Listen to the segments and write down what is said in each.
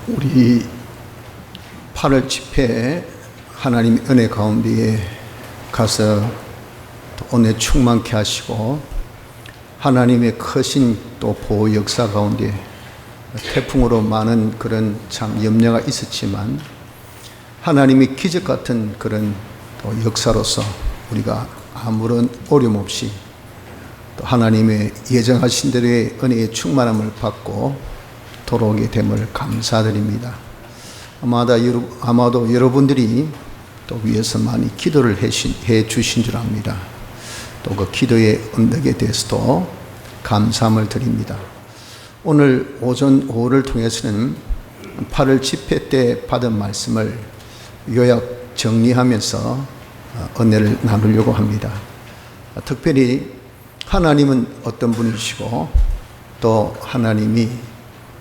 우리 8월 집회에 하나님의 은혜 가운데에 가서 은혜 충만케 하시고 하나님의 크신 또 보호 역사 가운데 태풍으로 많은 그런 참 염려가 있었지만 하나님의 기적 같은 그런 또 역사로서 우리가 아무런 어려움 없이 또 하나님의 예정하신 대로의 은혜의 충만함을 받고 돌아오게 됨을 감사드립니다. 아마도 여러분들이 또 위에서 많이 기도를 해 주신 줄 압니다. 또 그 기도의 언덕에 대해서도 감사함을 드립니다. 오늘 오전 오후를 통해서는 8월 집회 때 받은 말씀을 요약 정리하면서 은혜를 나누려고 합니다. 특별히 하나님은 어떤 분이시고 또 하나님이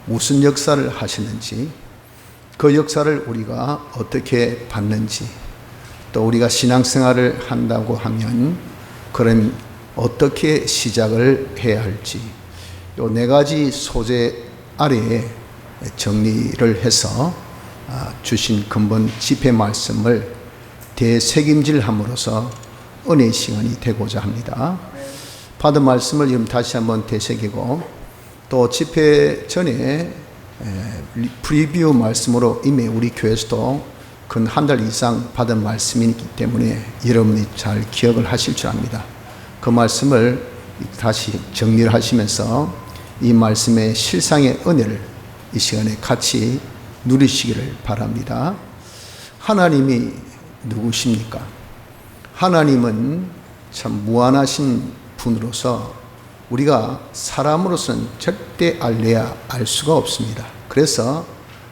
무슨 역사를 하시는지, 그 역사를 우리가 어떻게 받는지, 또 우리가 신앙생활을 한다고 하면 그럼 어떻게 시작을 해야 할지, 이 네 가지 소재 아래에 정리를 해서 주신 근본 집회 말씀을 대새김질함으로써 은혜의 시간이 되고자 합니다. 받은 말씀을 지금 다시 한번 되새기고 또 집회 전에 프리뷰 말씀으로 이미 우리 교회에서도 근 한 달 이상 받은 말씀이기 때문에 여러분이 잘 기억을 하실 줄 압니다. 그 말씀을 다시 정리를 하시면서 이 말씀의 실상의 은혜를 이 시간에 같이 누리시기를 바랍니다. 하나님이 누구십니까? 하나님은 참 무한하신 분으로서 우리가 사람으로서는 절대 알래야 알 수가 없습니다. 그래서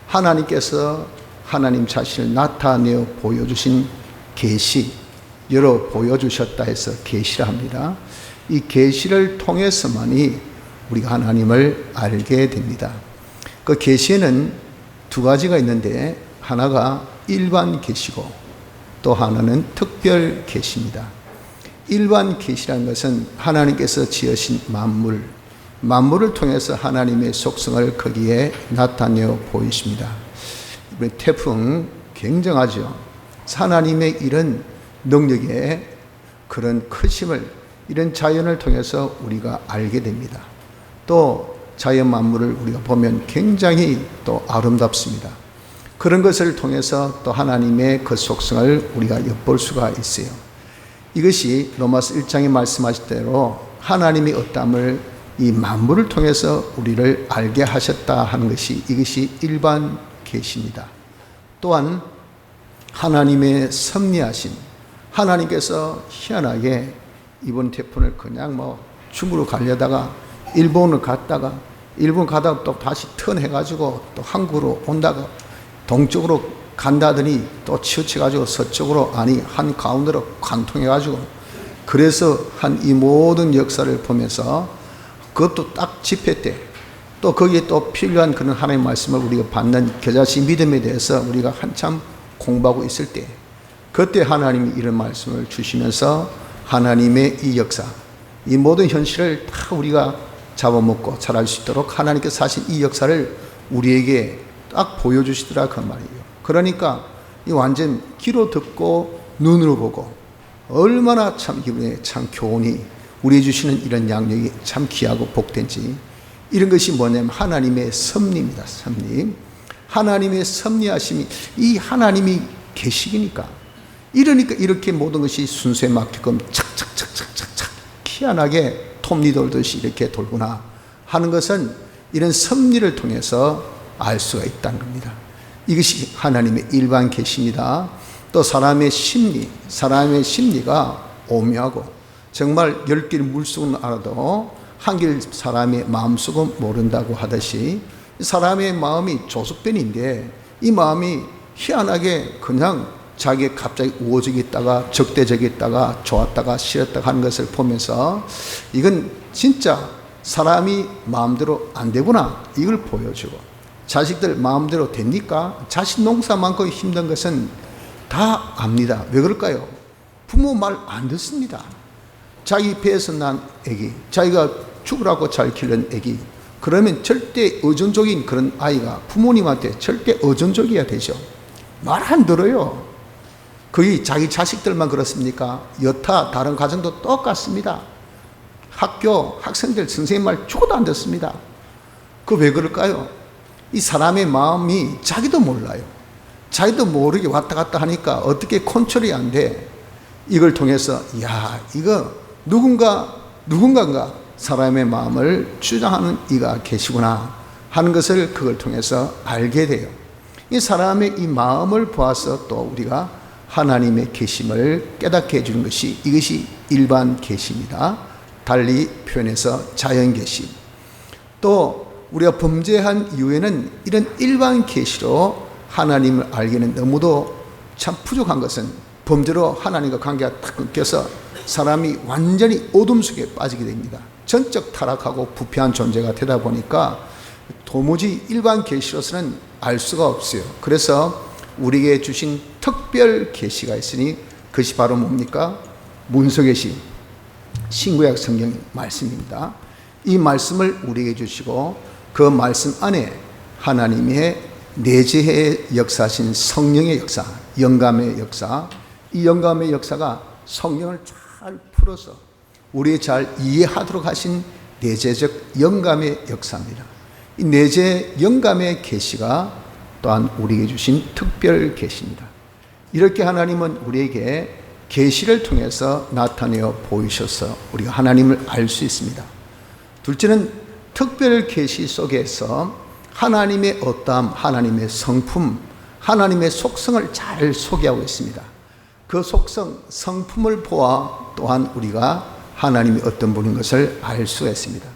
하나님께서 하나님 자신을 나타내어 보여주신 계시, 여러 보여주셨다 해서 계시라 합니다. 이 계시를 통해서만이 우리가 하나님을 알게 됩니다. 그 계시에는 두 가지가 있는데 하나가 일반 계시고 또 하나는 특별 계시입니다. 일반 계시라는 것은 하나님께서 지으신 만물을 통해서 하나님의 속성을 거기에 나타내어 보이십니다. 이번 태풍 굉장하죠. 하나님의 이런 능력의 그런 크심을 이런 자연을 통해서 우리가 알게 됩니다. 또 자연 만물을 우리가 보면 굉장히 또 아름답습니다. 그런 것을 통해서 또 하나님의 그 속성을 우리가 엿볼 수가 있어요. 이것이 로마서 1장에 말씀하신 대로 하나님이 어떠함을 이 만물을 통해서 우리를 알게 하셨다 하는 것이 이것이 일반 계시입니다. 또한 하나님의 섭리하심, 하나님께서 희한하게 이번 태풍을 그냥 중국으로 가려다가 일본을 갔다가 일본 가다가 또 다시 턴해가지고 또 한국으로 온다가 동쪽으로 간다더니 또 치우쳐가지고 서쪽으로 한 가운데로 관통해가지고 그래서 한 이 모든 역사를 보면서 그것도 딱 집회 때 또 거기에 또 필요한 그런 하나님의 말씀을 우리가 받는 겨자씨 믿음에 대해서 우리가 한참 공부하고 있을 때 그때 하나님이 이런 말씀을 주시면서 하나님의 이 역사, 이 모든 현실을 다 우리가 잡아먹고 잘 알 수 있도록 하나님께서 하신 이 역사를 우리에게 딱 보여주시더라 그 말이에요. 그러니까 이 완전 귀로 듣고 눈으로 보고 얼마나 참 기분에 참 교훈이 우리 주시는 이런 양육이 참 귀하고 복된지, 이런 것이 뭐냐면 하나님의 섭리입니다. 섭리. 하나님의 섭리하심이 이 하나님이 계시니까 이러니까 이렇게 모든 것이 순서에 맞게끔 착착착착착착 희한하게 톱니 돌듯이 이렇게 돌구나 하는 것은 이런 섭리를 통해서 알 수가 있다는 겁니다. 이것이 하나님의 일반 계시입니다. 또 사람의 심리가 오묘하고 정말 10길 물속은 알아도 한길 사람의 마음속은 모른다고 하듯이 사람의 마음이 조숙변인데 이 마음이 희한하게 그냥 자기 갑자기 우호적이 있다가 적대적이 있다가 좋았다가 싫었다가 하는 것을 보면서 이건 진짜 사람이 마음대로 안 되구나 이걸 보여주고, 자식들 마음대로 됩니까? 자식 농사만큼 힘든 것은 다 압니다. 왜 그럴까요? 부모 말 안 듣습니다. 자기 배에서 난 애기, 자기가 죽으라고 잘 키운 애기 그러면 절대 의존적인 그런 아이가 부모님한테 절대 의존적이어야 되죠. 말 안 들어요. 거의 자기 자식들만 그렇습니까? 여타 다른 가정도 똑같습니다. 학교 학생들 선생님 말 죽어도 안 듣습니다. 그 왜 그럴까요? 이 사람의 마음이 자기도 몰라요. 자기도 모르게 왔다 갔다 하니까 어떻게 컨트롤이 안 돼. 이걸 통해서 이거 누군가가 사람의 마음을 주장하는 이가 계시구나 하는 것을 그걸 통해서 알게 돼요. 이 사람의 이 마음을 보아서 또 우리가 하나님의 계심을 깨닫게 해주는 것이 이것이 일반 계시입니다. 달리 표현해서 자연 계심. 또 우리가 범죄한 이후에는 이런 일반 계시로 하나님을 알기는 너무도 참 부족한 것은 범죄로 하나님과 관계가 딱 끊겨서 사람이 완전히 어둠 속에 빠지게 됩니다. 전적 타락하고 부패한 존재가 되다 보니까 도무지 일반 계시로서는 알 수가 없어요. 그래서 우리에게 주신 특별 계시가 있으니 그것이 바로 뭡니까? 문서계시, 신구약 성경 말씀입니다. 이 말씀을 우리에게 주시고 그 말씀 안에 하나님의 내재해 역사하신 성령의 역사, 영감의 역사, 이 영감의 역사가 성령을 잘 풀어서 우리 잘 이해하도록 하신 내재적 영감의 역사입니다. 이 내재 영감의 계시가 또한 우리에게 주신 특별 계시입니다. 이렇게 하나님은 우리에게 계시를 통해서 나타내어 보이셔서 우리가 하나님을 알 수 있습니다. 둘째는 특별 계시 속에서 하나님의 어떠함, 하나님의 성품, 하나님의 속성을 잘 소개하고 있습니다. 그 속성, 성품을 보아 또한 우리가 하나님이 어떤 분인 것을 알 수가 있습니다.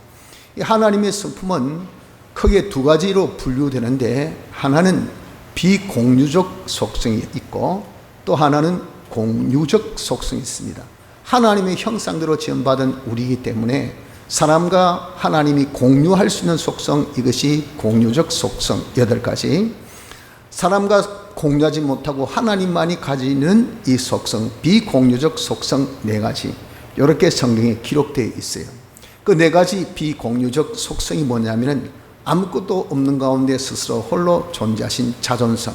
이 하나님의 성품은 크게 두 가지로 분류되는데 하나는 비공유적 속성이 있고 또 하나는 공유적 속성이 있습니다. 하나님의 형상대로 지음받은 우리이기 때문에 사람과 하나님이 공유할 수 있는 속성, 이것이 공유적 속성 8가지, 사람과 공유하지 못하고 하나님만이 가지는 이 속성, 비공유적 속성 4가지, 이렇게 성경에 기록되어 있어요. 그 4가지 비공유적 속성이 뭐냐면은 아무것도 없는 가운데 스스로 홀로 존재하신 자존성,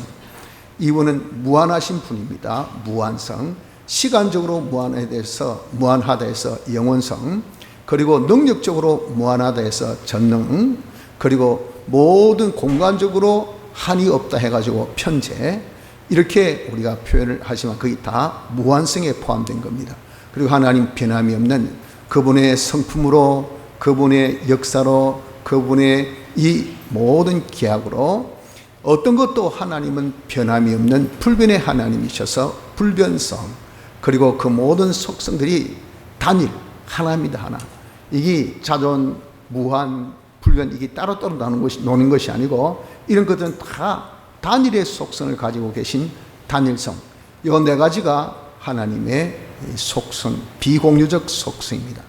이분은 무한하신 분입니다. 무한성, 시간적으로 무한하다 해서 영원성, 그리고 능력적으로 무한하다 해서 전능, 그리고 모든 공간적으로 한이 없다 해가지고 편재, 이렇게 우리가 표현을 하지만 그게 다 무한성에 포함된 겁니다. 그리고 하나님 변함이 없는 그분의 성품으로, 그분의 역사로, 그분의 이 모든 기약으로 어떤 것도 하나님은 변함이 없는 불변의 하나님이셔서 불변성, 그리고 그 모든 속성들이 단일, 하나입니다. 하나. 이게 자존, 무한, 불변, 이게 따로따로 노는 것이 아니고 이런 것들은 다 단일의 속성을 가지고 계신 단일성. 이 4가지가 하나님의 속성, 비공유적 속성입니다.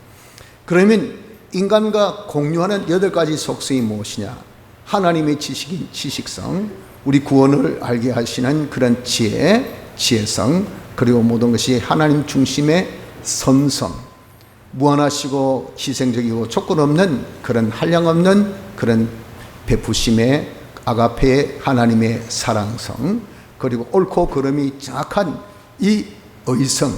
그러면 인간과 공유하는 8가지 속성이 무엇이냐? 하나님의 지식인 지식성, 우리 구원을 알게 하시는 그런 지혜성, 그리고 모든 것이 하나님 중심의 선성, 무한하시고 희생적이고 조건 없는 그런 한량없는 그런 베푸심의 아가페의 하나님의 사랑성, 그리고 옳고 그름이 정확한 이 의성,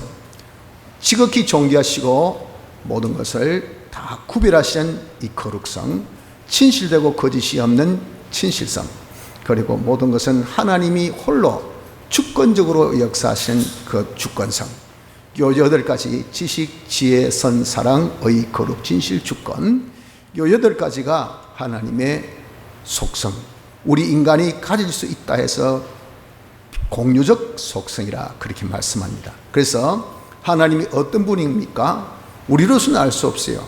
지극히 존귀하시고 모든 것을 다 구별하시는 이 거룩성, 진실되고 거짓이 없는 진실성, 그리고 모든 것은 하나님이 홀로 주권적으로 역사하시는 그 주권성, 요 8가지 지식, 지혜, 선, 사랑, 의, 거룩, 진실, 주권, 요 8가지가 하나님의 속성, 우리 인간이 가질 수 있다 해서 공유적 속성이라 그렇게 말씀합니다. 그래서 하나님이 어떤 분입니까? 우리로서는 알 수 없어요.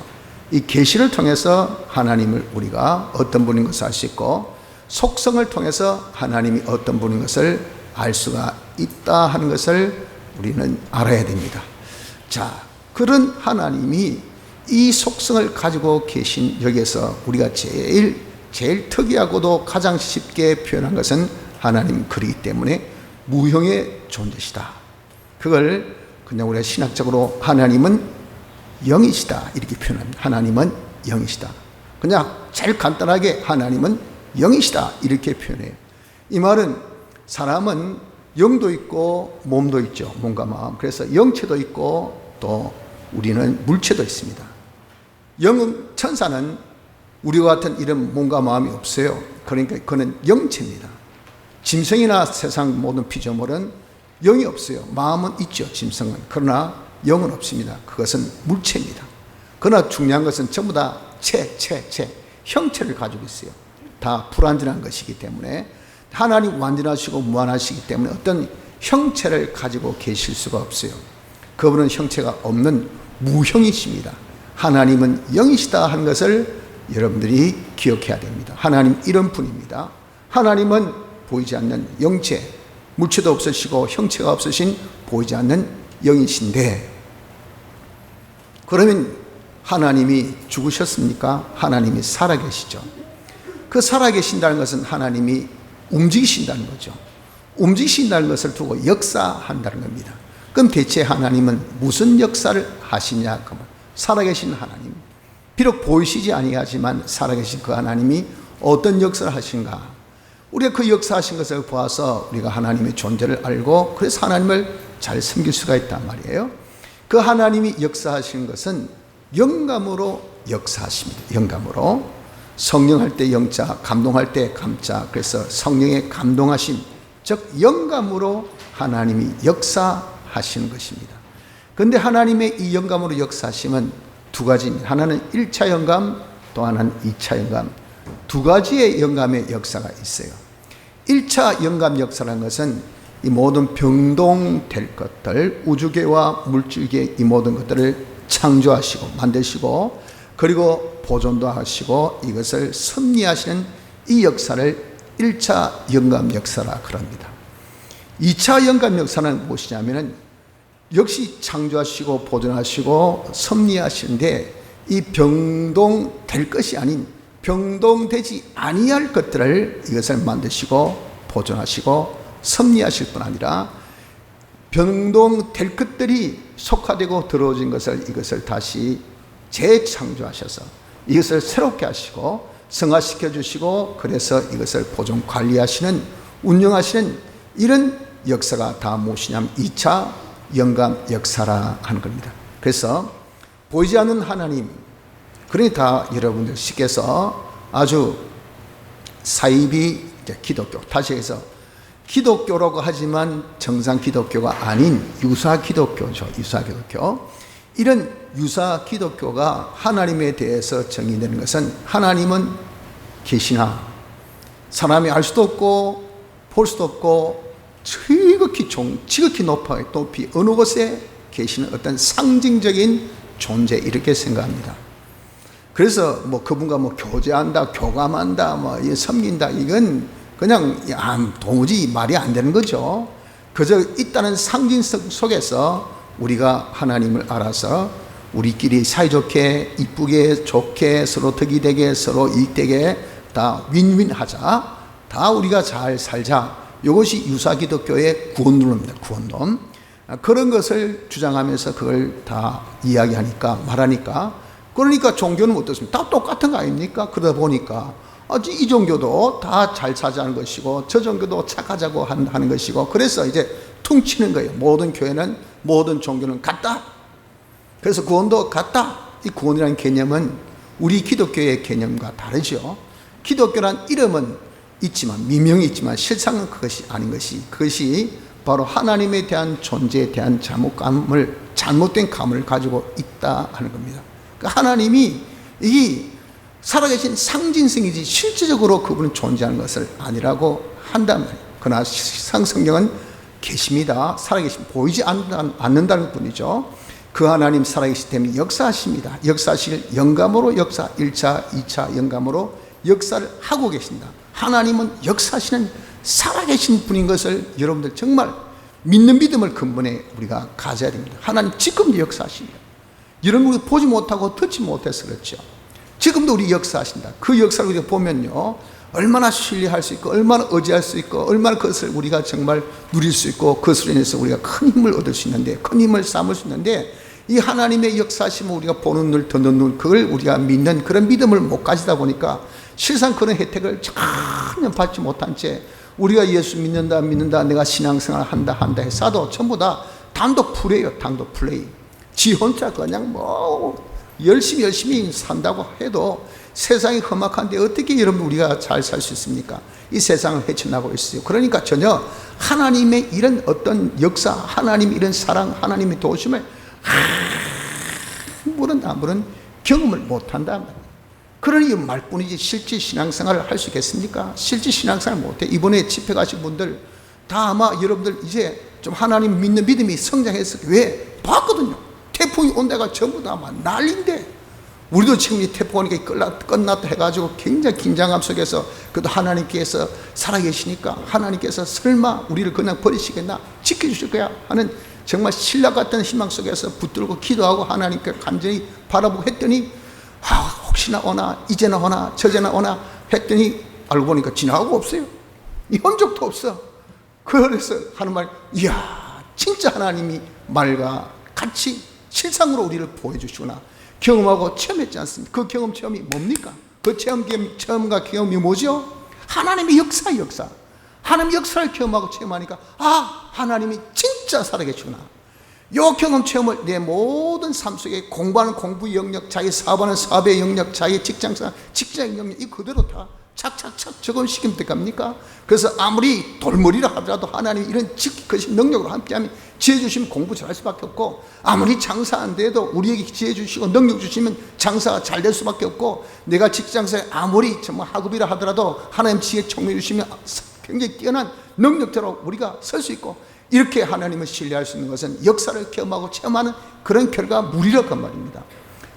이 계시를 통해서 하나님을 우리가 어떤 분인 것을 알 수 있고, 속성을 통해서 하나님이 어떤 분인 것을 알 수가 있다 하는 것을 우리는 알아야 됩니다. 자, 그런 하나님이 이 속성을 가지고 계신 여기에서 우리가 제일 특이하고도 가장 쉽게 표현한 것은 하나님 글이기 때문에 무형의 존재시다. 그걸 그냥 우리가 신학적으로 하나님은 영이시다 이렇게 표현합니다. 하나님은 영이시다. 그냥 제일 간단하게 하나님은 영이시다 이렇게 표현해요. 이 말은 사람은 영도 있고 몸도 있죠. 몸과 마음. 그래서 영체도 있고 또 우리는 물체도 있습니다. 영은, 천사는 우리와 같은 이런 몸과 마음이 없어요. 그러니까 그는 영체입니다. 짐승이나 세상 모든 피조물은 영이 없어요. 마음은 있죠, 짐승은. 그러나 영은 없습니다. 그것은 물체입니다. 그러나 중요한 것은 전부 다 형체를 가지고 있어요. 다 불완전한 것이기 때문에 하나님 완전하시고 무한하시기 때문에 어떤 형체를 가지고 계실 수가 없어요. 그분은 형체가 없는 무형이십니다. 하나님은 영이시다 하는 것을 여러분들이 기억해야 됩니다. 하나님 이런 분입니다. 하나님은 보이지 않는 영체, 물체도 없으시고 형체가 없으신 보이지 않는 영이신데, 그러면 하나님이 죽으셨습니까? 하나님이 살아계시죠. 그 살아계신다는 것은 하나님이 움직이신다는 거죠. 움직이신다는 것을 두고 역사한다는 겁니다. 그럼 대체 하나님은 무슨 역사를 하시냐? 그러면 살아계신 하나님, 비록 보이시지 아니하지만 살아계신 그 하나님이 어떤 역사를 하신가? 우리가 그 역사하신 것을 보아서 우리가 하나님의 존재를 알고 그래서 하나님을 잘 섬길 수가 있단 말이에요. 그 하나님이 역사하시는 것은 영감으로 역사하십니다. 영감으로. 성령할 때 영자, 감동할 때 감자. 그래서 성령의 감동하심, 즉 영감으로 하나님이 역사하시는 것입니다. 그런데 하나님의 이 영감으로 역사하심은 두 가지입니다. 하나는 1차 영감, 또 하나는 2차 영감. 두 가지의 영감의 역사가 있어요. 1차 영감 역사라는 것은 이 모든 병동될 것들, 우주계와 물질계 이 모든 것들을 창조하시고 만드시고 그리고 보존도 하시고 이것을 섭리하시는 이 역사를 1차 영감 역사라 그럽니다. 2차 영감 역사는 무엇이냐면은 역시 창조하시고 보존하시고 섭리하시는데 이 병동될 것이 아닌 병동되지 아니할 것들을 이것을 만드시고 보존하시고 섭리하실 뿐 아니라 병동될 것들이 속화되고 들어오진 것을 이것을 다시 재창조하셔서 이것을 새롭게 하시고 성화시켜 주시고 그래서 이것을 보존 관리하시는 운영하시는 이런 역사가 다 무엇이냐면 2차 영감 역사라 하는 겁니다. 그래서 보이지 않는 하나님, 그러니까 여러분들 식에서 아주 사이비 기독교, 다시 해서 기독교라고 하지만 정상 기독교가 아닌 유사 기독교죠. 유사 기독교. 이런 유사 기독교가 하나님에 대해서 정의되는 것은 하나님은 계시나 사람이 알 수도 없고 볼 수도 없고 지극히 높이 어느 곳에 계시는 어떤 상징적인 존재 이렇게 생각합니다. 그래서 뭐 그분과 뭐 교제한다, 교감한다, 뭐 섬긴다 이건 그냥 도무지 말이 안 되는 거죠. 그저 있다는 상징 속에서 우리가 하나님을 알아서 우리끼리 사이좋게 이쁘게 좋게 서로 덕이 되게 서로 이익되게 다 윈윈하자, 다 우리가 잘 살자. 이것이 유사 기독교의 구원론입니다. 구원론. 그런 것을 주장하면서 그걸 다 이야기하니까 말하니까 그러니까 종교는 어떻습니까? 다 똑같은 거 아닙니까? 그러다 보니까 이 종교도 다 잘 사자는 것이고 저 종교도 착하자고 하는 것이고 그래서 이제 퉁치는 거예요. 모든 교회는 모든 종교는 같다. 그래서 구원도 같다. 이 구원이라는 개념은 우리 기독교의 개념과 다르죠. 기독교란 이름은 있지만 미명이 있지만 실상은 그것이 아닌 것이 그것이 바로 하나님에 대한 존재에 대한 잘못된 감을 가지고 있다 하는 겁니다. 그러니까 하나님이 이 살아계신 상징성이지 실질적으로 그분은 존재하는 것을 아니라고 한다면 그러나 성경은 계십니다. 살아계신 보이지 않는다는 뿐이죠. 그 하나님 살아계시기 때문에 역사하십니다. 역사하실 영감으로 역사 1차 2차 영감으로 역사를 하고 계신다. 하나님은 역사하시는 살아계신 분인 것을 여러분들 정말 믿는 믿음을 근본에 우리가 가져야 됩니다. 하나님 지금도 역사하십니다. 이런 걸 보지 못하고 듣지 못해서 그렇죠. 지금도 우리 역사하신다. 그 역사를 우리가 보면요 얼마나 신뢰할 수 있고 얼마나 의지할 수 있고 얼마나 그것을 우리가 정말 누릴 수 있고 그것으로 인해서 우리가 큰 힘을 얻을 수 있는데 큰 힘을 삼을 수 있는데 이 하나님의 역사심을 우리가 보는 눈, 듣는 눈, 그걸 우리가 믿는 그런 믿음을 못 가지다 보니까 실상 그런 혜택을 전혀 받지 못한 채 우리가 예수 믿는다, 내가 신앙생활 한다 해서도 전부 다 단독 플레이요, 단독 플레이. 지 혼자 그냥 열심히 산다고 해도 세상이 험악한데 어떻게 여러분 우리가 잘 살 수 있습니까? 이 세상을 헤쳐나가고 있어요. 그러니까 전혀 하나님의 이런 어떤 역사, 하나님의 이런 사랑, 하나님의 도우심을 아무런 경험을 못한다. 그러니 말뿐이지 실제 신앙생활을 할 수 있겠습니까? 실제 신앙생활 못해. 이번에 집회 가신 분들 다 아마 여러분들 이제 좀 하나님 믿는 믿음이 성장했을 왜? 봤거든요. 태풍이 온 데가 전부 다 막 난리인데 우리도 지금 이 태풍 오니까 끝났다 해가지고 굉장히 긴장감 속에서 그래도 하나님께서 살아계시니까 하나님께서 설마 우리를 그냥 버리시겠나? 지켜주실 거야 하는 정말 신락 같은 희망 속에서 붙들고 기도하고 하나님께 간절히 바라보고 했더니 혹시나 오나 이제나 오나 저제나 오나 했더니 알고 보니까 지나가고 없어요. 온 적도 없어. 그래서 하는 말, 이야 진짜 하나님이 말과 같이 실상으로 우리를 보여주시구나. 경험하고 체험했지 않습니까? 그 경험 체험이 뭡니까? 그 체험과 경험이 뭐죠? 하나님의 역사. 하나님의 역사를 경험하고 체험하니까 하나님이 진짜 살아계시구나. 요 경험 체험을 내 모든 삶 속에 공부하는 공부 영역, 자기 사업하는 사업의 영역, 자기 직장 영역 이 그대로 다 착착착 적용시키면 될겁니까? 그래서 아무리 돌머리라 하더라도 하나님 이런 그 능력으로 함께하면 지혜 주시면 공부 잘할 수밖에 없고, 아무리 장사 안 돼도 우리에게 지혜 주시고 능력 주시면 장사가 잘 될 수밖에 없고, 내가 직장사에 아무리 정말 하급이라 하더라도 하나님 지혜 총명 주시면 굉장히 뛰어난 능력자로 우리가 설 수 있고, 이렇게 하나님을 신뢰할 수 있는 것은 역사를 경험하고 체험하는 그런 결과물이라고 말입니다.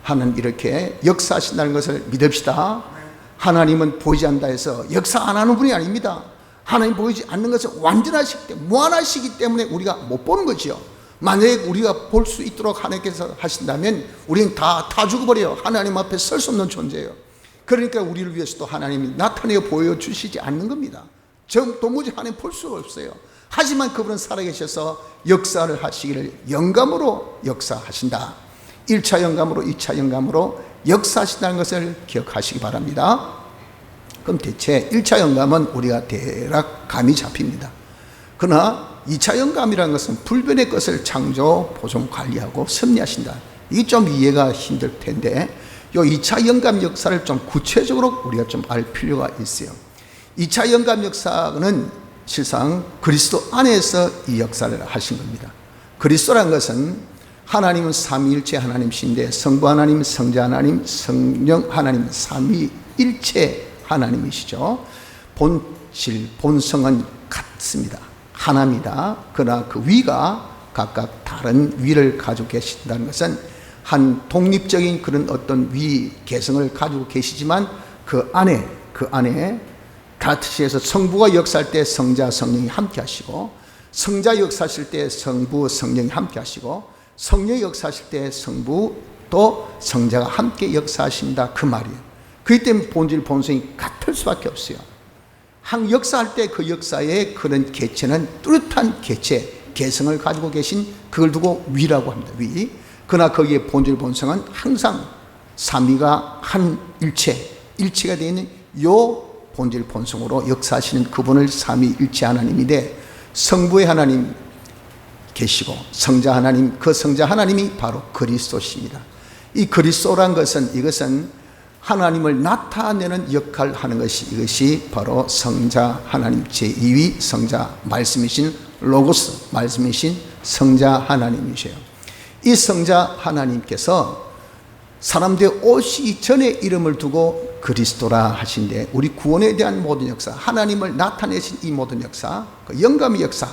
하나님 이렇게 역사하신다는 것을 믿읍시다. 하나님은 보이지 않는다 해서 역사 안 하는 분이 아닙니다. 하나님 보이지 않는 것은 완전하시기 때문에, 무한하시기 때문에 우리가 못 보는 거지요. 만약에 우리가 볼 수 있도록 하나님께서 하신다면 우리는 다 죽어버려요. 하나님 앞에 설 수 없는 존재예요. 그러니까 우리를 위해서도 하나님이 나타내어 보여주시지 않는 겁니다. 도무지 하나님 볼 수가 없어요. 하지만 그분은 살아계셔서 역사를 하시기를 영감으로 역사하신다. 1차 영감으로 2차 영감으로 역사하신다는 것을 기억하시기 바랍니다. 그럼 대체 1차 영감은 우리가 대략 감이 잡힙니다. 그러나 2차 영감이라는 것은 불변의 것을 창조, 보존, 관리하고 섭리하신다. 이게 좀 이해가 힘들 텐데 이 2차 영감 역사를 좀 구체적으로 우리가 좀 알 필요가 있어요. 2차 영감 역사는 실상 그리스도 안에서 이 역사를 하신 겁니다. 그리스도라는 것은 하나님은 삼위일체 하나님이신데 성부 하나님, 성자 하나님, 성령 하나님 삼위일체 하나님이시죠. 본질, 본성은 같습니다. 하나입니다. 그러나 그 위가 각각 다른 위를 가지고 계신다는 것은 한 독립적인 그런 어떤 위 개성을 가지고 계시지만 그 안에 같이해서 성부가 역사할 때 성자, 성령이 함께 하시고, 성자 역사하실 때 성부, 성령이 함께 하시고, 성령이 역사하실 때 성부 또 성자가 함께 역사하신다 그 말이에요. 그렇기 때문에 본질, 본성이 같을 수밖에 없어요. 한 역사할 때 그 역사의 그런 개체는 뚜렷한 개체, 개성을 가지고 계신 그걸 두고 위라고 합니다. 위. 그러나 거기에 본질, 본성은 항상 삼위가 한 일체가 되어 있는 요 본질 본성으로 역사하시는 그분을 삼위일체 하나님인데, 성부의 하나님 계시고 성자 하나님, 그 성자 하나님이 바로 그리스도십니다. 이 그리스도란 것은 이것은 하나님을 나타내는 역할을 하는 것이, 이것이 바로 성자 하나님 제2위 성자 말씀이신 로고스, 말씀이신 성자 하나님이세요. 이 성자 하나님께서 사람들이 오시기 전에 이름을 두고 그리스도라 하신데, 우리 구원에 대한 모든 역사, 하나님을 나타내신 이 모든 역사, 그 영감의 역사,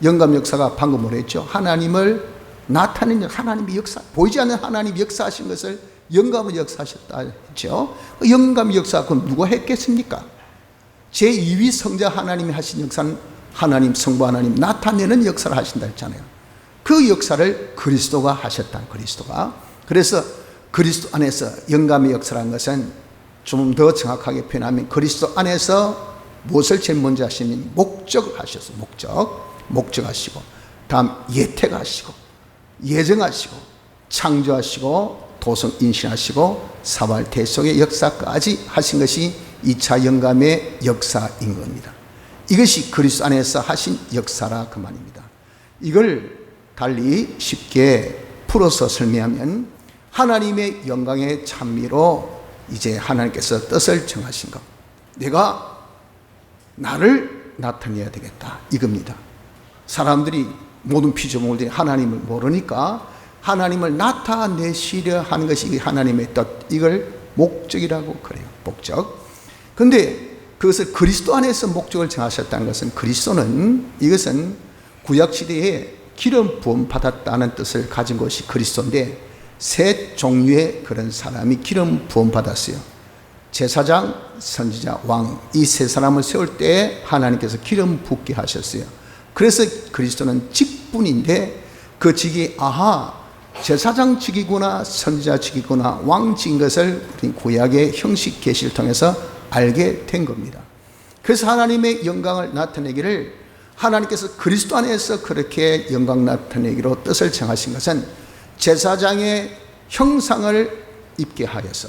영감 역사가 방금 뭐랬죠? 하나님을 나타내는 하나님의 역사, 보이지 않는 하나님이 역사하신 것을 영감의 역사하셨다 했죠. 그 영감의 역사, 그건 누가 했겠습니까? 제2위 성자 하나님이 하신 역사는 하나님, 성부 하나님 나타내는 역사를 하신다 했잖아요. 그 역사를 그리스도가 하셨다. 그리스도가. 그래서 그리스도 안에서 영감의 역사라는 것은 좀 더 정확하게 표현하면 그리스도 안에서 무엇을 제일 먼저 하시니 목적을 하셨어요. 목적하시고, 다음 예택하시고, 예정하시고 창조하시고 도성인신하시고 사활대속의 역사까지 하신 것이 2차 영감의 역사인 겁니다. 이것이 그리스도 안에서 하신 역사라 그 말입니다. 이걸 달리 쉽게 풀어서 설명하면 하나님의 영광의 찬미로 이제 하나님께서 뜻을 정하신 것, 내가 나를 나타내야 되겠다 이겁니다. 사람들이 모든 피조물들이 하나님을 모르니까 하나님을 나타내시려 하는 것이 하나님의 뜻, 이걸 목적이라고 그래요. 목적. 근데 그것을 그리스도 안에서 목적을 정하셨다는 것은, 그리스도는, 이것은 구약시대에 기름 부음 받았다는 뜻을 가진 것이 그리스도인데, 세 종류의 그런 사람이 기름 부음 받았어요. 제사장, 선지자, 왕, 이 세 사람을 세울 때 하나님께서 기름 붓게 하셨어요. 그래서 그리스도는 직분인데, 그 직이 제사장 직이구나, 선지자 직이구나, 왕 직인 것을 구약의 형식 계시를 통해서 알게 된 겁니다. 그래서 하나님의 영광을 나타내기를, 하나님께서 그리스도 안에서 그렇게 영광 나타내기로 뜻을 정하신 것은 제사장의 형상을 입게 하여서,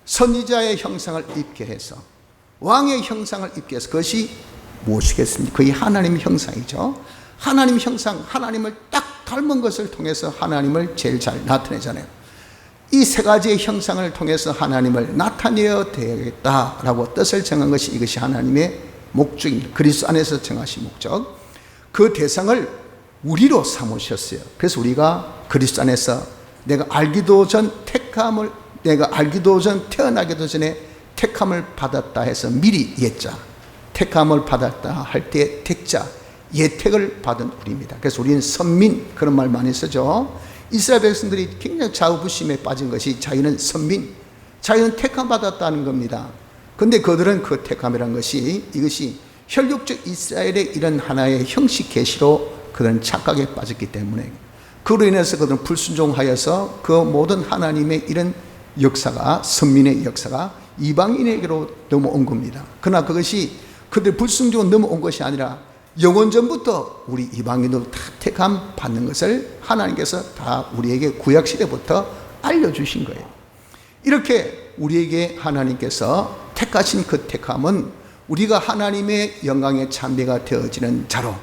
선지자의 형상을 입게 해서, 왕의 형상을 입게 해서, 그것이 무엇이겠습니까? 그게 하나님의 형상이죠. 하나님 형상, 하나님을 딱 닮은 것을 통해서 하나님을 제일 잘 나타내잖아요. 이 세 가지의 형상을 통해서 하나님을 나타내야 되겠다라고 뜻을 정한 것이, 이것이 하나님의 목적입니다. 그리스도 안에서 정하신 목적. 그 대상을 우리로 삼으셨어요. 그래서 우리가 그리스도 안에서 내가 알기도 전 택함을, 내가 알기도 전 태어나기도 전에 택함을 받았다 해서 미리 예자, 택함을 받았다 할 때 택자, 예택을 받은 우리입니다. 그래서 우리는 선민, 그런 말 많이 쓰죠. 이스라엘 백성들이 굉장히 자부심에 빠진 것이, 자기는 선민, 자기는 택함 받았다는 겁니다. 근데 그들은 그 택함이라는 것이, 이것이 혈육적 이스라엘의 이런 하나의 형식 계시로 그들은 착각에 빠졌기 때문에, 그로 인해서 그들은 불순종하여서 그 모든 하나님의 이런 역사가, 선민의 역사가 이방인에게로 넘어온 겁니다. 그러나 그것이 그들 불순종으로 넘어온 것이 아니라 영원전부터 우리 이방인으로 다 택함 받는 것을 하나님께서 다 우리에게 구약시대부터 알려주신 거예요. 이렇게 우리에게 하나님께서 택하신 그 택함은 우리가 하나님의 영광의 찬미가 되어지는 자로,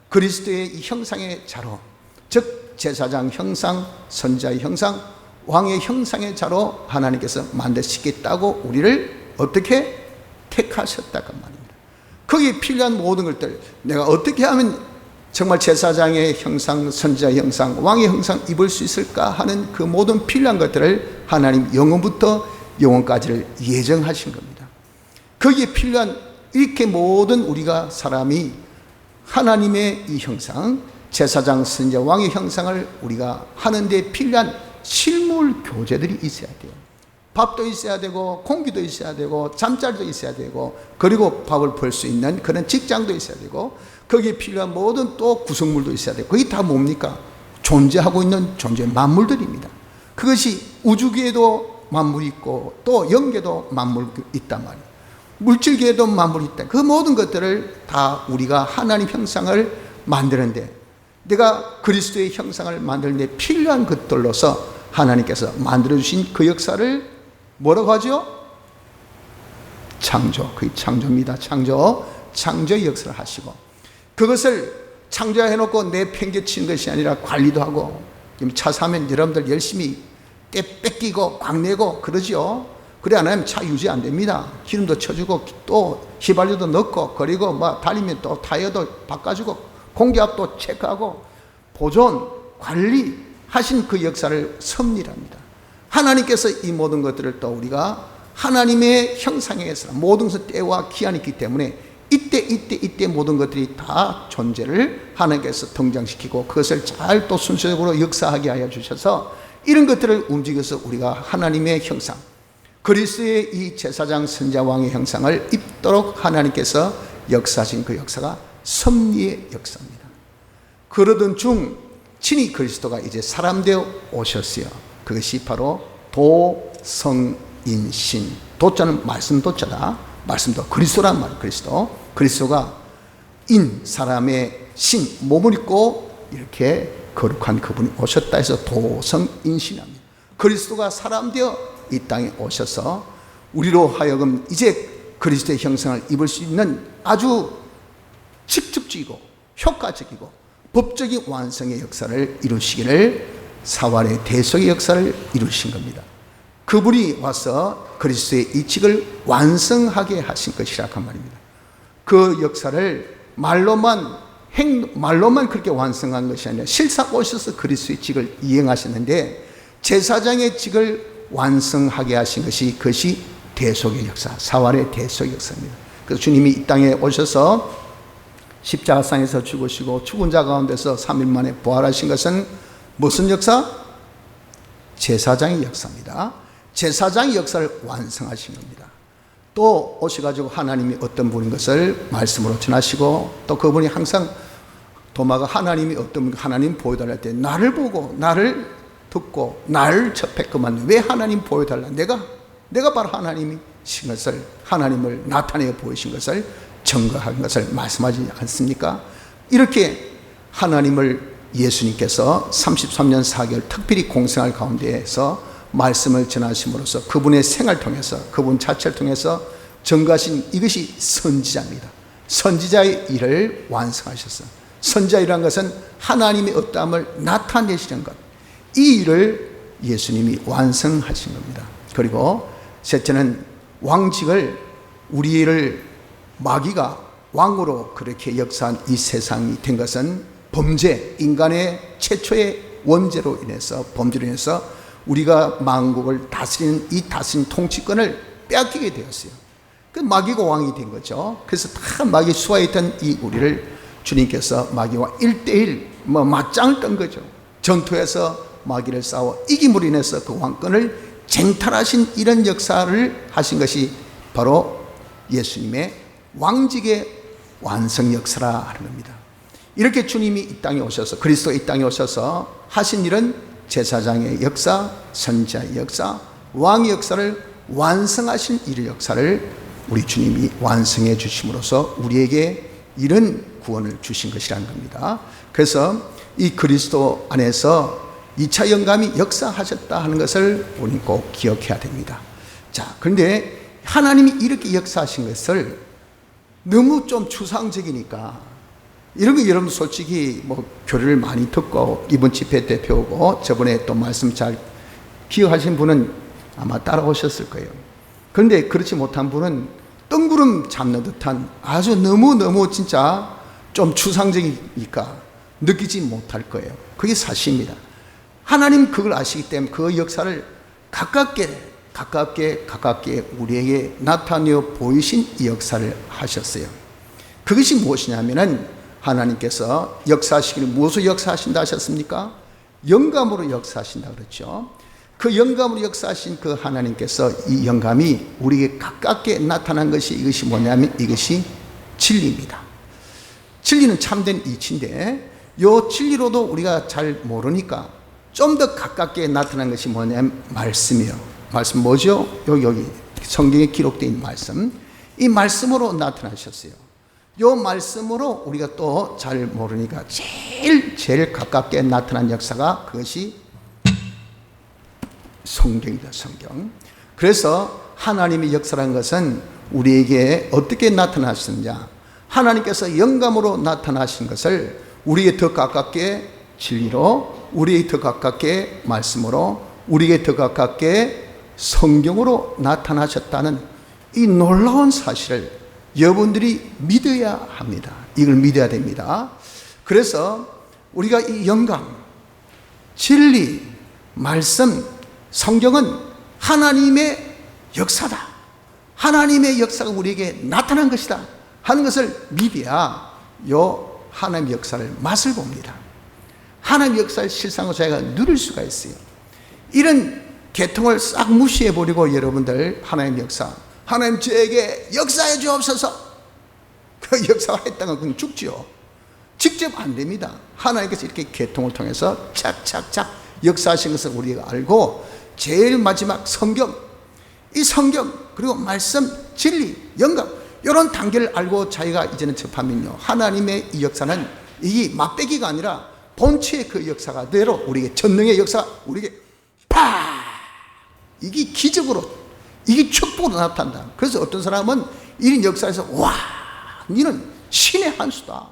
그리스도의 이 형상의 자로, 즉 제사장 형상, 선지자의 형상, 왕의 형상의 자로 하나님께서 만드시겠다고 우리를 어떻게 택하셨다고 말입니다. 거기에 필요한 모든 것들, 내가 어떻게 하면 정말 제사장의 형상, 선지자의 형상, 왕의 형상 입을 수 있을까 하는 그 모든 필요한 것들을 하나님 영원부터 영원까지를 예정하신 겁니다. 거기에 필요한, 이렇게 모든 우리가 사람이 하나님의 이 형상, 제사장, 선지자, 왕의 형상을 우리가 하는데 필요한 실물 교제들이 있어야 돼요. 밥도 있어야 되고, 공기도 있어야 되고, 잠자리도 있어야 되고, 그리고 밥을 벌 수 있는 그런 직장도 있어야 되고, 거기에 필요한 모든 또 구성물도 있어야 되고, 그게 다 뭡니까? 존재하고 있는 존재 만물들입니다. 그것이 우주계에도 만물이 있고, 또 영계도 만물이 있단 말이에요. 물질계에도 만물이 있다. 그 모든 것들을 다 우리가 하나님 형상을 만드는데, 내가 그리스도의 형상을 만드는데 필요한 것들로서 하나님께서 만들어주신 그 역사를 뭐라고 하죠? 창조. 그게 창조입니다. 창조의 역사를 하시고, 그것을 창조해놓고 내팽개치는 것이 아니라 관리도 하고, 차 사면 여러분들 열심히 때 뺏기고 광내고 그러죠. 그래 안 하면 차 유지 안 됩니다. 기름도 쳐주고 또 휘발유도 넣고, 그리고 달리면 또 타이어도 바꿔주고 공기압도 체크하고 보존, 관리 하신 그 역사를 섭리합니다. 하나님께서 이 모든 것들을 또 우리가 하나님의 형상에서 모든 것은 때와 기한이 있기 때문에 이때 모든 것들이 다 존재를 하나님께서 등장시키고, 그것을 잘 또 순서적으로 역사하게 하여 주셔서 이런 것들을 움직여서 우리가 하나님의 형상, 그리스도의 이 제사장, 선지자, 왕의 형상을 입도록 하나님께서 역사하신 그 역사가 섭리의 역사입니다. 그러던 중 친히 그리스도가 이제 사람 되어 오셨어요. 그것이 바로 도성인신. 도자는 말씀 도자다. 말씀도 그리스도란 말이에요. 그리스도가 인, 사람의 신, 몸을 입고 이렇게 거룩한 그분이 오셨다 해서 도성인신합니다. 그리스도가 사람 되어 이 땅에 오셔서 우리로 하여금 이제 그리스도의 형상을 입을 수 있는 아주 직접적이고 효과적이고 법적인 완성의 역사를 이루시기를, 사활의 대속의 역사를 이루신 겁니다. 그분이 와서 그리스도의 이직을 완성하게 하신 것이라 그 말입니다. 그 역사를 말로만 그렇게 완성한 것이 아니라 실사 오셔서 그리스도의 직을 이행하셨는데, 제사장의 직을 완성하게 하신 것이, 그것이 대속의 역사, 사활의 대속의 역사입니다. 그래서 주님이 이 땅에 오셔서 십자가상에서 죽으시고 죽은 자 가운데서 3일 만에 부활하신 것은 무슨 역사? 제사장의 역사입니다. 제사장의 역사를 완성하신 겁니다. 또 오셔가지고 하나님이 어떤 분인 것을 말씀으로 전하시고, 또 그분이 항상 도마가 하나님이 어떤 분, 하나님 보여달라 할 때 나를 보고 나를 듣고 나를 접했구만. 왜 하나님 보여달라? 내가 바로 하나님이신 것을, 하나님을 나타내어 보이신 것을 증거한 것을 말씀하지 않습니까? 이렇게 하나님을 예수님께서 33년 4개월 특별히 공생활 가운데에서 말씀을 전하심으로써 그분의 생활을 통해서, 그분 자체를 통해서 증거하신 이것이 선지자입니다. 선지자의 일을 완성하셨어요. 선지자 일이라는 것은 하나님의 어떠함을 나타내시는 것, 이 일을 예수님이 완성하신 겁니다. 그리고 셋째는 왕직을, 우리를 마귀가 왕으로 그렇게 역사한 이 세상이 된 것은 범죄, 인간의 최초의 원죄로 인해서, 범죄로 인해서 우리가 만국을 다스리는 이 다스리는 통치권을 빼앗기게 되었어요. 그 마귀가 왕이 된 거죠. 그래서 다 마귀 수하에 있던 이 우리를 주님께서 마귀와 1대1 맞짱을 뜬 거죠. 전투에서 마귀를 싸워 이김으로 인해서 그 왕권을 쟁탈하신 이런 역사를 하신 것이 바로 예수님의 왕직의 완성 역사라 하는 겁니다. 이렇게 주님이 이 땅에 오셔서, 그리스도 이 땅에 오셔서 하신 일은 제사장의 역사, 선지자의 역사, 왕의 역사를 완성하신 이 역사를 우리 주님이 완성해 주심으로써 우리에게 이런 구원을 주신 것이라는 겁니다. 그래서 이 그리스도 안에서 2차 영감이 역사하셨다 하는 것을 우리는 꼭 기억해야 됩니다. 자, 그런데 하나님이 이렇게 역사하신 것을 너무 좀 추상적이니까, 이런 거 여러분 솔직히 교리를 많이 듣고 이번 집회 때 배우고 저번에 또 말씀 잘 기억하신 분은 아마 따라오셨을 거예요. 그런데 그렇지 못한 분은 뜬구름 잡는 듯한 아주 너무 진짜 좀 추상적이니까 느끼지 못할 거예요. 그게 사실입니다. 하나님 그걸 아시기 때문에 그 역사를 가깝게 우리에게 나타내어 보이신 이 역사를 하셨어요. 그것이 무엇이냐면은 하나님께서 역사하시기를 무엇으로 역사하신다 하셨습니까? 영감으로 역사하신다 그랬죠. 그 영감으로 역사하신 그 하나님께서 이 영감이 우리에게 가깝게 나타난 것이, 이것이 뭐냐면 이것이 진리입니다. 진리는 참된 이치인데, 이 진리로도 우리가 잘 모르니까 좀 더 가깝게 나타난 것이 뭐냐면 말씀이요. 말씀 뭐죠? 여기 성경에 기록된 말씀, 이 말씀으로 나타나셨어요. 이 말씀으로 우리가 또 잘 모르니까 제일 가깝게 나타난 역사가 그것이 성경이다, 성경. 그래서 하나님의 역사라는 것은 우리에게 어떻게 나타나셨느냐, 하나님께서 영감으로 나타나신 것을 우리에게 더 가깝게 진리로, 우리에게 더 가깝게 말씀으로, 우리에게 더 가깝게 성경으로 나타나셨다는 이 놀라운 사실을 여러분들이 믿어야 합니다. 이걸 믿어야 됩니다. 그래서 우리가 이 영감, 진리, 말씀, 성경은 하나님의 역사다, 하나님의 역사가 우리에게 나타난 것이다 하는 것을 믿어야 요 하나님의 역사를 맛을 봅니다. 하나님의 역사를 실상으로 저희가 누릴 수가 있어요. 이런 계통을 싹 무시해버리고 여러분들 하나님의 역사, 하나님 저에게 역사해 주옵소서, 그 역사가 했다가 그건 죽지요. 직접 안 됩니다. 하나님께서 이렇게 계통을 통해서 착착착 역사하신 것을 우리가 알고, 제일 마지막 성경, 이 성경 그리고 말씀, 진리, 영감, 이런 단계를 알고 자기가 이제는 접하면요, 하나님의 이 역사는 이게 맛배기가 아니라 본체의 그 역사가 대로 우리에게 전능의 역사가 우리에게 이게 기적으로, 이게 축복으로 나타난다. 그래서 어떤 사람은 이런 역사에서 와, 너는 신의 한 수다.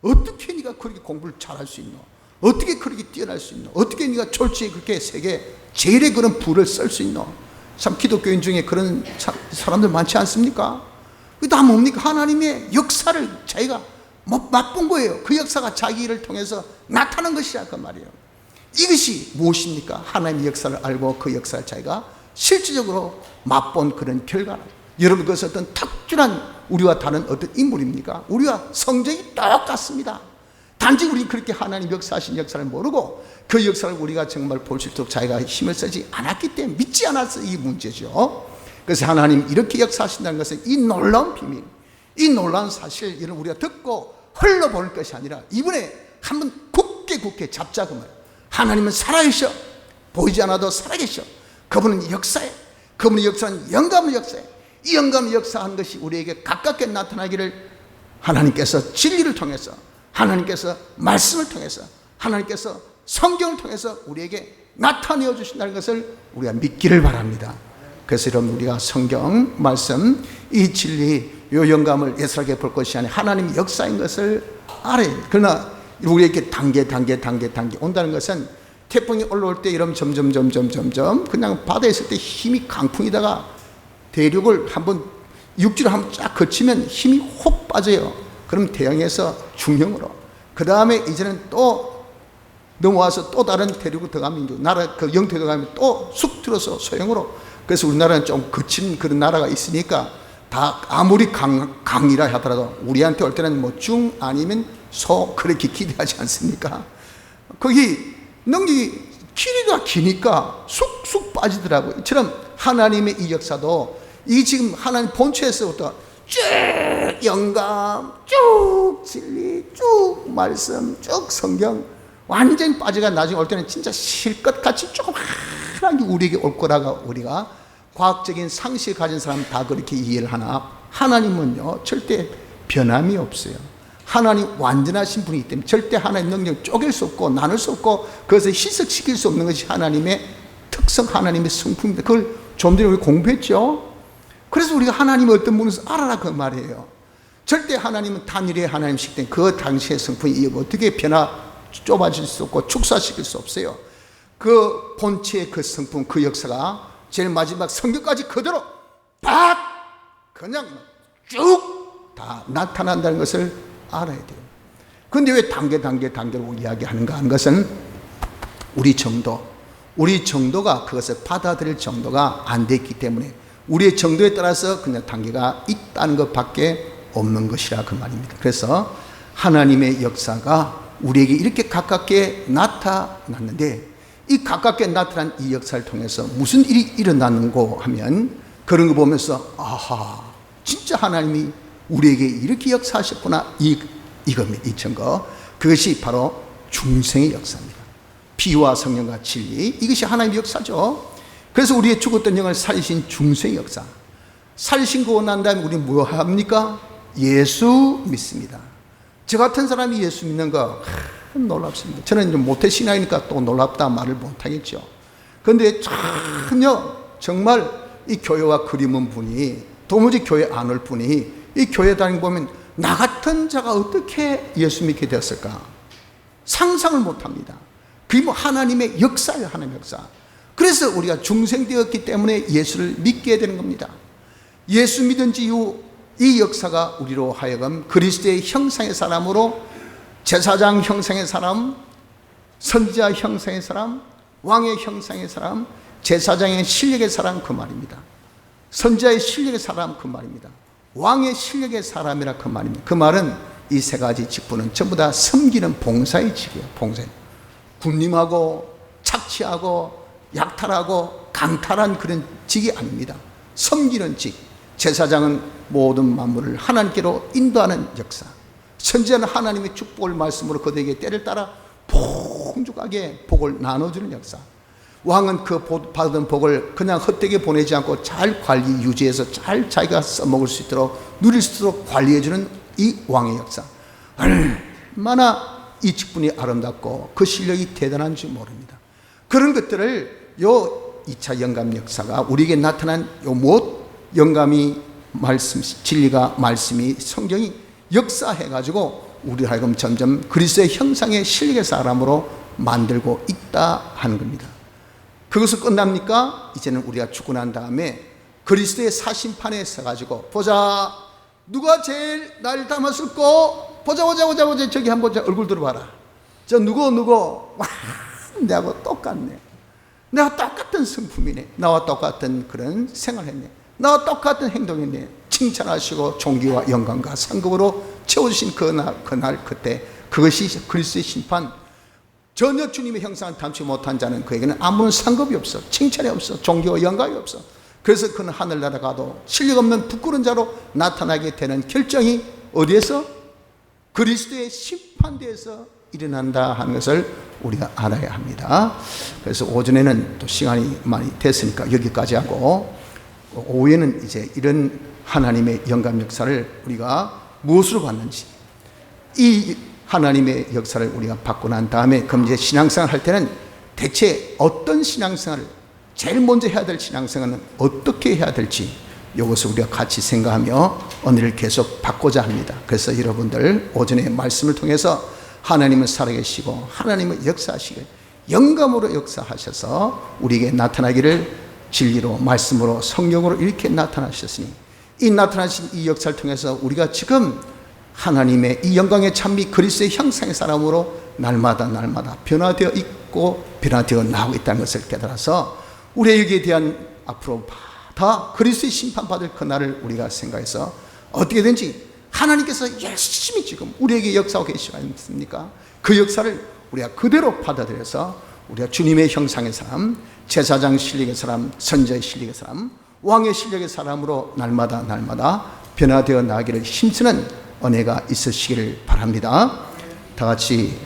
어떻게 네가 그렇게 공부를 잘할 수 있노? 어떻게 그렇게 뛰어날 수 있노? 어떻게 네가 졸지에 그렇게 세계 제일의 그런 부를 쓸 수 있노? 참 기독교인 중에 그런 사람들 많지 않습니까? 그게 다 뭡니까? 하나님의 역사를 자기가 맛본 거예요. 그 역사가 자기 일을 통해서 나타난 것이야 그 말이에요. 이것이 무엇입니까? 하나님의 역사를 알고 그 역사를 자기가 실질적으로 맛본 그런 결과라. 여러분, 그것은 어떤 특별한 우리와 다른 어떤 인물입니까? 우리와 성적이 똑같습니다. 단지 우리 그렇게 하나님 역사하신 역사를 모르고 그 역사를 우리가 정말 볼 수 있도록 자기가 힘을 쓰지 않았기 때문에, 믿지 않아서 이 문제죠. 그래서 하나님 이렇게 역사하신다는 것은 이 놀라운 비밀, 이 놀라운 사실, 이런 우리가 듣고 흘러볼 것이 아니라 이번에 한번 굳게 잡자 그 말이에요. 하나님은 살아계셔. 보이지 않아도 살아계셔. 그분은 역사해. 그분의 역사는 영감의 역사해. 이 영감의 역사한 것이 우리에게 가깝게 나타나기를 하나님께서 진리를 통해서, 하나님께서 말씀을 통해서, 하나님께서 성경을 통해서 우리에게 나타내어 주신다는 것을 우리가 믿기를 바랍니다. 그래서 여러분, 우리가 성경 말씀, 이 진리, 이 영감을 예술하게 볼 것이 아니라 하나님의 역사인 것을 알아야 돼요. 그러나 우리에게 단계 온다는 것은 태풍이 올라올 때 이러면 점점 그냥 바다에 있을 때 힘이 강풍이다가 대륙을 한번, 육지를 한번 쫙 거치면 힘이 혹 빠져요. 그럼 대형에서 중형으로, 그 다음에 이제는 또 넘어와서 또 다른 대륙으로 들어가면, 나라 그 영토에 들어가면 또 쑥 들어서 소형으로. 그래서 우리나라는 좀 거친 그런 나라가 있으니까 다 아무리 강이라 하더라도 우리한테 올 때는 뭐 중 아니면 소, 그렇게 기대하지 않습니까? 거기 능력이 길이가 기니까 쑥쑥 빠지더라고요. 이처럼 하나님의 이 역사도, 이 지금 하나님 본체에서부터 쭉 영감, 쭉 진리, 쭉 말씀, 쭉 성경 완전히 빠져가 나중에 올 때는 진짜 실컷같이 조그마하게 우리에게 올 거라고 우리가 과학적인 상식을 가진 사람 다 그렇게 이해를 하나, 하나님은요 절대 변함이 없어요. 하나님 완전하신 분이기 때문에 절대 하나님의 능력을 쪼갤 수 없고 나눌 수 없고 그것을 희석시킬 수 없는 것이 하나님의 특성, 하나님의 성품입니다. 그걸 좀 전에 우리 공부했죠. 그래서 우리가 하나님의 어떤 분인지 알아라 그 말이에요. 절대 하나님은 단일의 하나님이시기 때문에 그 당시의 성품이 어떻게 좁아질 수 없고 축소시킬 수 없어요. 그 본체의 그 성품, 그 역사가 제일 마지막 성경까지 그대로 그냥 쭉 다 나타난다는 것을 알아야 돼요. 그런데 왜 단계로 이야기하는가 하는 것은 우리 정도가 그것을 받아들일 정도가 안 됐기 때문에 우리의 정도에 따라서 그냥 단계가 있다는 것밖에 없는 것이라 그 말입니다. 그래서 하나님의 역사가 우리에게 이렇게 가깝게 나타났는데, 이 가깝게 나타난 이 역사를 통해서 무슨 일이 일어나는고 하면, 그런 거 보면서 아하, 진짜 하나님이 우리에게 이렇게 역사하셨구나, 이겁니다. 이 증거. 그것이 바로 중생의 역사입니다. 피와 성령과 진리, 이것이 하나님의 역사죠. 그래서 우리의 죽었던 영을 살리신 중생의 역사. 살리신 거 난 다음에 우리는 뭐 합니까? 예수 믿습니다. 저 같은 사람이 예수 믿는 거 놀랍습니다. 저는 모태신앙이니까 또 놀랍다 말을 못하겠죠. 그런데 전혀 정말 이 교회와 그림은 분이, 도무지 교회 안 올 분이 이 교회 다니고 보면 나 같은 자가 어떻게 예수 믿게 되었을까 상상을 못합니다. 그게 뭐 하나님의 역사예요. 하나님의 역사. 그래서 우리가 중생되었기 때문에 예수를 믿게 되는 겁니다. 예수 믿은 지 이후 이 역사가 우리로 하여금 그리스도의 형상의 사람으로, 제사장 형상의 사람, 선지자 형상의 사람, 왕의 형상의 사람, 제사장의 실력의 사람, 그 말입니다. 선지자의 실력의 사람, 그 말입니다. 왕의 실력의 사람이라 그 말입니다. 그 말은 이 세 가지 직분은 전부 다 섬기는 봉사의 직이에요. 봉사. 군림하고 착취하고 약탈하고 강탈한 그런 직이 아닙니다. 섬기는 직. 제사장은 모든 만물을 하나님께로 인도하는 역사. 선지자는 하나님의 축복을 말씀으로 그들에게 때를 따라 풍족하게 복을 나눠주는 역사. 왕은 그 받은 복을 그냥 헛되게 보내지 않고 잘 관리 유지해서 잘 자기가 써먹을 수 있도록, 누릴 수 있도록 관리해주는 이 왕의 역사. 얼마나 이 직분이 아름답고 그 실력이 대단한 줄 모릅니다. 그런 것들을 요 2차 영감 역사가 우리에게 나타난 요 무엇 영감이 말씀, 진리가 말씀이 성경이 역사해가지고 우리 하여금 점점 그리스도의 형상의 실력의 사람으로 만들고 있다 하는 겁니다. 그것을 끝납니까? 이제는 우리가 죽고 난 다음에 그리스도의 사심판에 서가지고 보자, 누가 제일 날 닮았을꼬? 보자 저기 한번 얼굴 들어봐라. 저 누구 와, 내하고 똑같네. 내가 똑같은 성품이네. 나와 똑같은 그런 생활했네. 나와 똑같은 행동했네. 칭찬하시고 존귀와 영광과 상급으로 채워주신 그날 그때 그것이 그리스도의 심판. 전혀 주님의 형상을 닮지 못한 자는 그에게는 아무런 상급이 없어. 칭찬이 없어. 존귀와 영광이 없어. 그래서 그는 하늘나라 가도 실력 없는 부끄러운 자로 나타나게 되는 결정이 어디에서? 그리스도의 심판대에서 일어난다 하는 것을 우리가 알아야 합니다. 그래서 오전에는 또 시간이 많이 됐으니까 여기까지 하고, 오후에는 이제 이런 하나님의 영감 역사를 우리가 무엇으로 봤는지, 이 하나님의 역사를 우리가 받고 난 다음에 그럼 이제 신앙생활 할 때는 대체 어떤 신앙생활을, 제일 먼저 해야 될 신앙생활은 어떻게 해야 될지, 이것을 우리가 같이 생각하며 은혜를 계속 받고자 합니다. 그래서 여러분들 오전에 말씀을 통해서 하나님은 살아계시고 하나님은 역사하시길, 영감으로 역사하셔서 우리에게 나타나기를 진리로, 말씀으로, 성령으로 이렇게 나타나셨으니, 이 나타나신 이 역사를 통해서 우리가 지금 하나님의 이 영광의 찬미 그리스도의 형상의 사람으로 날마다 변화되어 있고 변화되어 나오고 있다는 것을 깨달아서 우리에게 대한 앞으로 다 그리스도의 심판받을 그날을 우리가 생각해서 어떻게든지 하나님께서 열심히 지금 우리에게 역사하고 계시지 않습니까? 그 역사를 우리가 그대로 받아들여서 우리가 주님의 형상의 사람, 제사장 실력의 사람, 선자의 실력의 사람, 왕의 실력의 사람으로 날마다 변화되어 나가기를 힘쓰는 은혜가 있으시기를 바랍니다. 다 같이